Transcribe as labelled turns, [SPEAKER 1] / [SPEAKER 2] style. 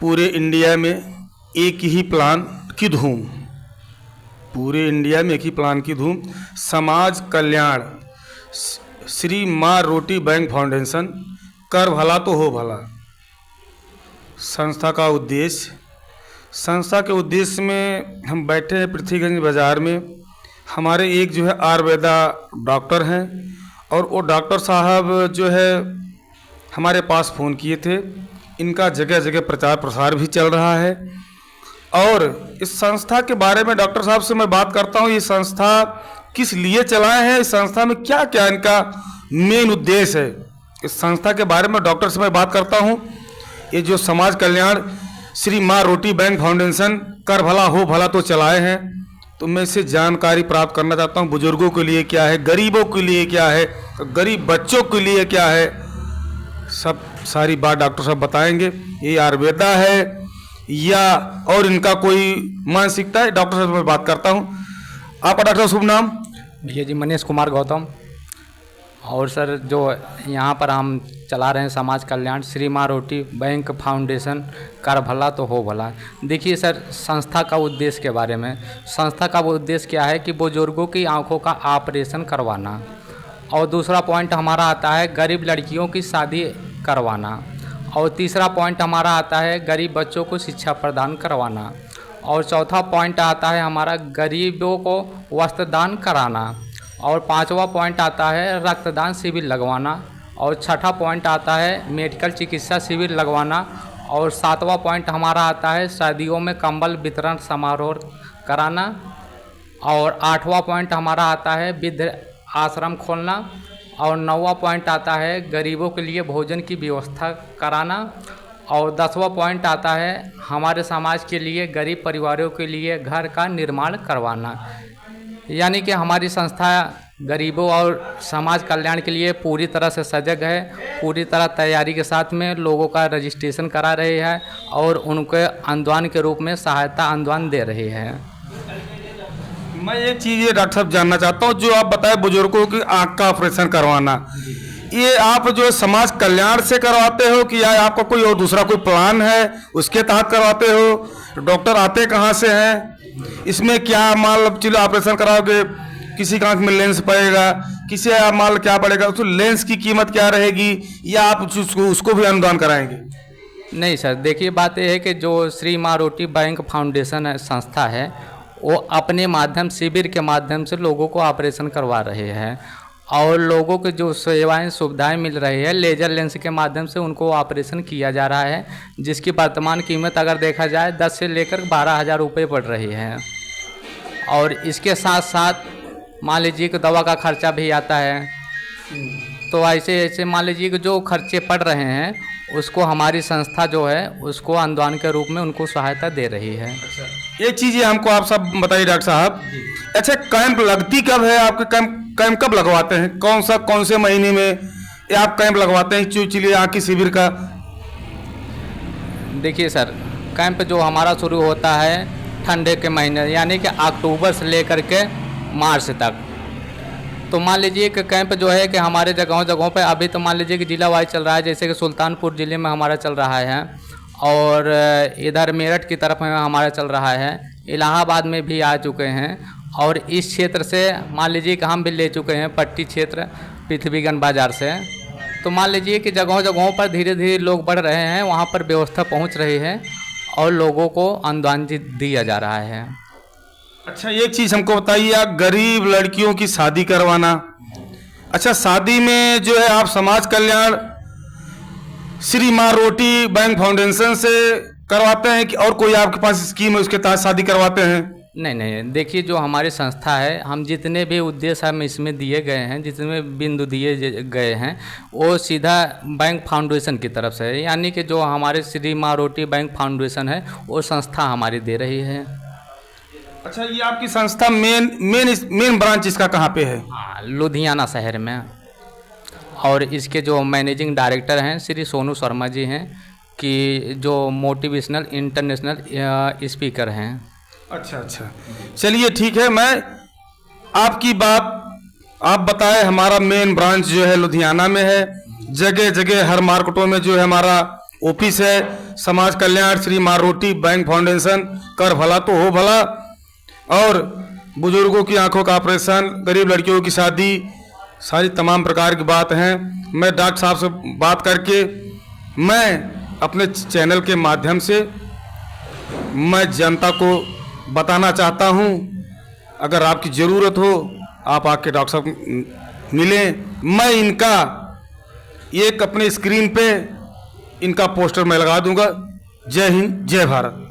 [SPEAKER 1] पूरे इंडिया में एक ही प्लान की धूम। पूरे इंडिया में एक ही प्लान की धूम। समाज कल्याण श्री माँ रोटी बैंक फाउंडेशन, कर भला तो हो भला। संस्था का उद्देश्य, संस्था के उद्देश्य में हम बैठे हैं पृथ्वीगंज बाज़ार में। हमारे एक जो है आयुर्वेदा डॉक्टर हैं और वो डॉक्टर साहब जो है हमारे पास फ़ोन किए थे। इनका जगह जगह प्रचार प्रसार भी चल रहा है और इस संस्था के बारे में डॉक्टर साहब से मैं बात करता हूँ। ये संस्था किस लिए चलाए हैं, इस संस्था में क्या क्या इनका मेन उद्देश्य है, इस संस्था के बारे में डॉक्टर से मैं बात करता हूँ। ये जो समाज कल्याण श्री माँ रोटी बैंक फाउंडेशन, कर भला हो भला तो चलाए हैं, तो मैं इससे जानकारी प्राप्त करना चाहता हूँ। बुजुर्गों के लिए क्या है, गरीबों के लिए क्या है, गरीब बच्चों के लिए क्या है, सब सारी बात डॉक्टर साहब बताएंगे। ये आयुर्वेदा है या और इनका कोई मानसिकता है, डॉक्टर साहब से मैं बात करता हूँ। आपका डॉक्टर साहब शुभ नाम?
[SPEAKER 2] भैया जी मनीष कुमार गौतम। और सर जो यहाँ पर हम चला रहे हैं समाज कल्याण श्री माँ रोटी बैंक फाउंडेशन, कर भला तो हो भला। देखिए सर, संस्था का उद्देश्य के बारे में, संस्था का उद्देश्य क्या है कि बुजुर्गों की आंखों का ऑपरेशन करवाना, और दूसरा पॉइंट हमारा आता है गरीब लड़कियों की शादी करवाना, और तीसरा पॉइंट हमारा आता है गरीब बच्चों को शिक्षा प्रदान करवाना, और चौथा पॉइंट आता है हमारा गरीबों को वस्त्र दान कराना, और पांचवा पॉइंट आता है रक्तदान शिविर लगवाना, और छठा पॉइंट आता है मेडिकल चिकित्सा शिविर लगवाना, और सातवां पॉइंट हमारा आता है शादियों में कंबल वितरण समारोह कराना, और आठवां पॉइंट हमारा आता है वृद्ध आश्रम खोलना, और नौवां पॉइंट आता है गरीबों के लिए भोजन की व्यवस्था कराना, और 10वां पॉइंट आता है हमारे समाज के लिए गरीब परिवारों के लिए घर का निर्माण करवाना। यानी कि हमारी संस्था गरीबों और समाज कल्याण के लिए पूरी तरह से सजग है, पूरी तरह तैयारी के साथ में लोगों का रजिस्ट्रेशन करा रही है और उनके अनुदान के रूप में सहायता अनुदान दे रही है।
[SPEAKER 1] मैं एक चीज़ ये डॉक्टर साहब जानना चाहता हूँ, जो आप बताए बुजुर्गों की आँख का ऑपरेशन करवाना, ये आप जो समाज कल्याण से करवाते हो कि या आपका कोई और दूसरा कोई प्लान है उसके तहत करवाते हो? डॉक्टर आते कहाँ से हैं, इसमें क्या माल चलो ऑपरेशन कराओगे, किसी का आँख में लेंस पड़ेगा, किसी का माल क्या पड़ेगा, तो लेंस की कीमत क्या रहेगी, या आप उसको भी अनुदान कराएंगे?
[SPEAKER 2] नहीं सर, देखिए बात यह है कि जो श्री माँ रोटी बैंक फाउंडेशन है, संस्था है, वो अपने माध्यम शिविर के माध्यम से लोगों को ऑपरेशन करवा रहे हैं, और लोगों को जो सेवाएं सुविधाएं मिल रही है लेजर लेंस के माध्यम से उनको ऑपरेशन किया जा रहा है, जिसकी वर्तमान कीमत अगर देखा जाए 10 से लेकर 12,000 रुपये पड़ रही है। और इसके साथ साथ मान लीजिए कि दवा का खर्चा भी आता है, तो ऐसे ऐसे मान लीजिए कि जो खर्चे पड़ रहे हैं उसको हमारी संस्था जो है उसको अनुदान के रूप में उनको सहायता दे रही है।
[SPEAKER 1] एक चीज़ ये हमको आप सब बताइए डॉक्टर साहब, अच्छा कैंप लगती कब है आपके? कैंप कब लगवाते हैं, कौन से महीने में ये आप कैंप लगवाते हैं चलिए आँख की शिविर का?
[SPEAKER 2] देखिए सर, कैंप जो हमारा शुरू होता है ठंडे के महीने यानी कि अक्टूबर से लेकर के मार्च तक। तो मान लीजिए कि कैंप जो है कि हमारे जगहों पे अभी तो मान लीजिए कि जिला वाइज चल रहा है, जैसे कि सुल्तानपुर ज़िले में हमारा चल रहा है, और इधर मेरठ की तरफ में हमारा चल रहा है, इलाहाबाद में भी आ चुके हैं, और इस क्षेत्र से मान लीजिए कि हम भी ले चुके हैं पट्टी क्षेत्र पृथ्वीगंज बाज़ार से। तो मान लीजिए कि जगहों पर धीरे धीरे लोग बढ़ रहे हैं, वहाँ पर व्यवस्था पहुँच रही है और लोगों को अनुदान दिया जा रहा है।
[SPEAKER 1] अच्छा एक चीज़ हमको बताइए, गरीब लड़कियों की शादी करवाना, अच्छा शादी में जो है आप समाज कल्याण श्री माँ रोटी बैंक फाउंडेशन से करवाते हैं कि और कोई आपके पास स्कीम है उसके तहत शादी करवाते हैं?
[SPEAKER 2] नहीं, देखिए जो हमारी संस्था है, हम जितने भी उद्देश्य हम इसमें दिए गए हैं, जितने बिंदु दिए गए हैं, वो सीधा बैंक फाउंडेशन की तरफ से है। यानी कि जो हमारे श्री माँ रोटी बैंक फाउंडेशन है वो संस्था हमारी दे रही है।
[SPEAKER 1] अच्छा ये आपकी संस्था मेन ब्रांच इसका कहाँ पे है?
[SPEAKER 2] हाँ, लुधियाना शहर में। और इसके जो मैनेजिंग डायरेक्टर हैं श्री सोनू शर्मा जी हैं, कि जो मोटिवेशनल इंटरनेशनल स्पीकर हैं।
[SPEAKER 1] अच्छा, चलिए ठीक है, मैं आपकी बात आप बताए। हमारा मेन ब्रांच जो है लुधियाना में है, जगह जगह हर मार्केटों में जो है हमारा ऑफिस है समाज कल्याण श्री मारोटी बैंक फाउंडेशन, कर भला तो हो भला। और बुजुर्गों की आंखों का ऑपरेशन, गरीब लड़कियों की शादी, सारी तमाम प्रकार की बात हैं। मैं डॉक्टर साहब से बात करके मैं अपने चैनल के माध्यम से मैं जनता को बताना चाहता हूं, अगर आपकी ज़रूरत हो आप आके डॉक्टर साहब मिलें। मैं इनका एक अपने स्क्रीन पे इनका पोस्टर मैं लगा दूंगा। जय हिंद, जय भारत।